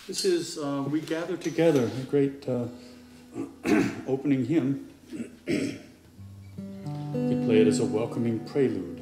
This is We Gather Together, a great opening hymn. You could play it as a welcoming prelude.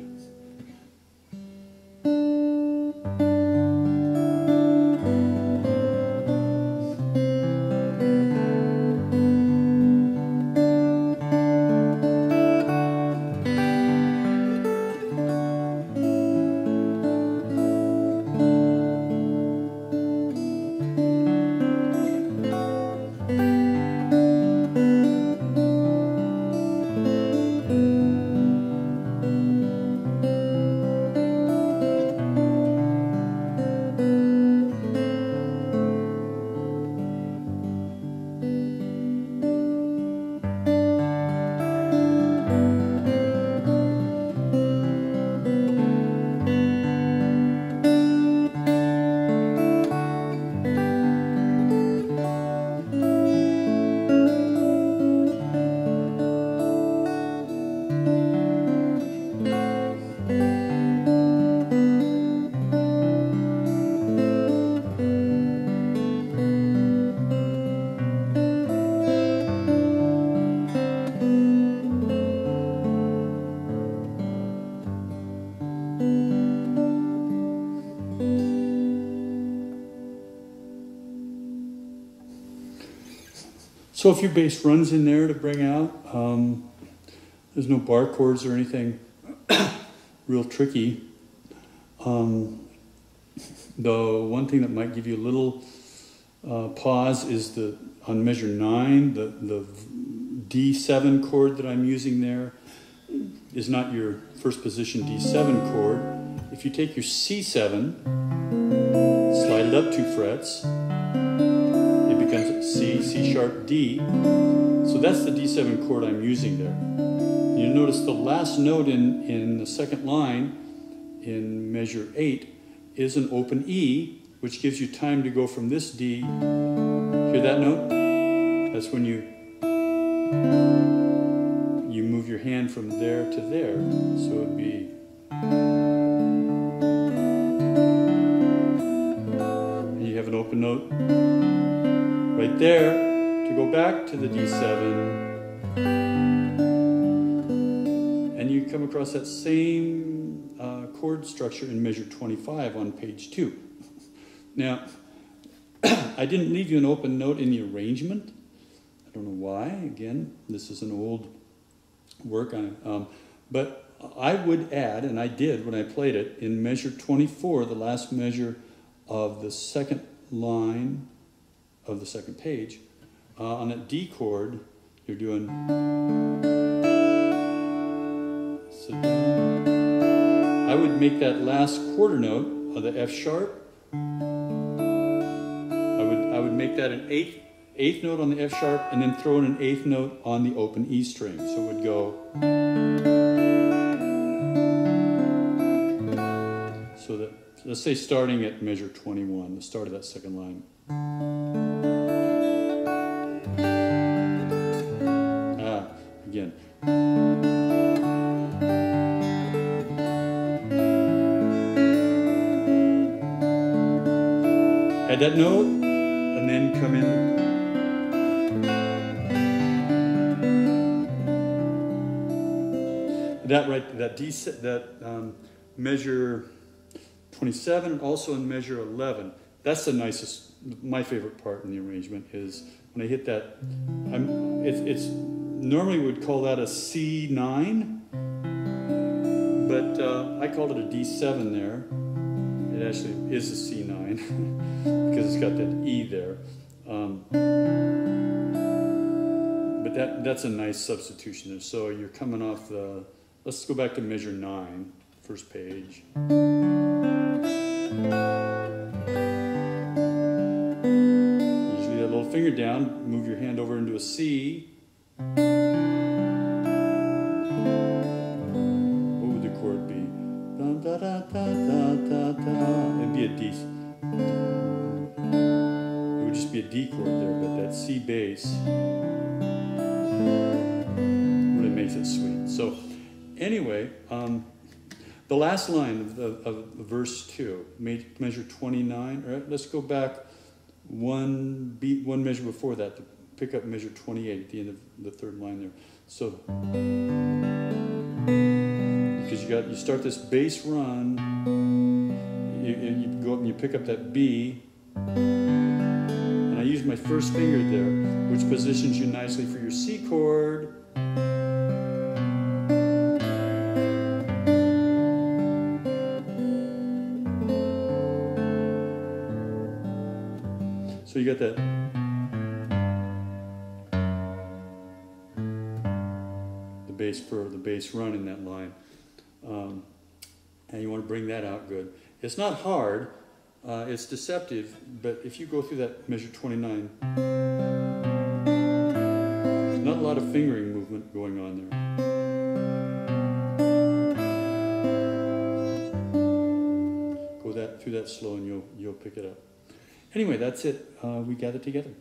So a few bass runs in there to bring out. There's no bar chords or anything real tricky. The one thing that might give you a little pause is on measure 9, the D7 chord that I'm using there is not your first position D7 chord. If you take your C7, slide it up 2 frets, C, C sharp, D. So that's the D7 chord I'm using there. You notice the last note in the second line in measure 8 is an open E, which gives you time to go from this D. Hear that note? That's when you move your hand from there to there. So it would be and you have an open note right there to go back to the D7, and you come across that same chord structure in measure 25 on page 2. Now, I didn't leave you an open note in the arrangement. I don't know why. Again, this is an old work on it. But I would add, and I did when I played it, in measure 24, the last measure of the second line of the second page, on that D chord, you're doing. So I would make that last quarter note of the F sharp. I would make that an eighth note on the F sharp, and then throw in an 8th note on the open E string. So it would go. So that, let's say starting at measure 21, the start of that second line. Again. Add that note, and then come in. That measure 27, and also in measure 11. That's the nicest. My favorite part in the arrangement is when I hit that. It's normally would call that a C9, but I called it a D7 there. It actually is a C9 because it's got that E there. But that's a nice substitution there. So you're coming off the. Let's go back to measure 9, first page. Usually that little finger down, move your hand over into a C. What would the chord be? Da, da, da, da, da, da. It'd be a D. It would just be a D chord there, but that C bass really makes it sweet. So anyway, the last line of verse 2, measure 29. Right, let's go back one beat, one measure before that to pick up measure 28 at the end of the third line there. So, because you start this bass run, you go up and you pick up that B, and I use my first finger there, which positions you nicely for your C chord. So you got that. The bass run in that line. And you want to bring that out good. It's not hard, it's deceptive, but if you go through that measure 29, there's not a lot of fingering movement going on there. Go through that slow and you'll pick it up. Anyway, that's it. We gather together.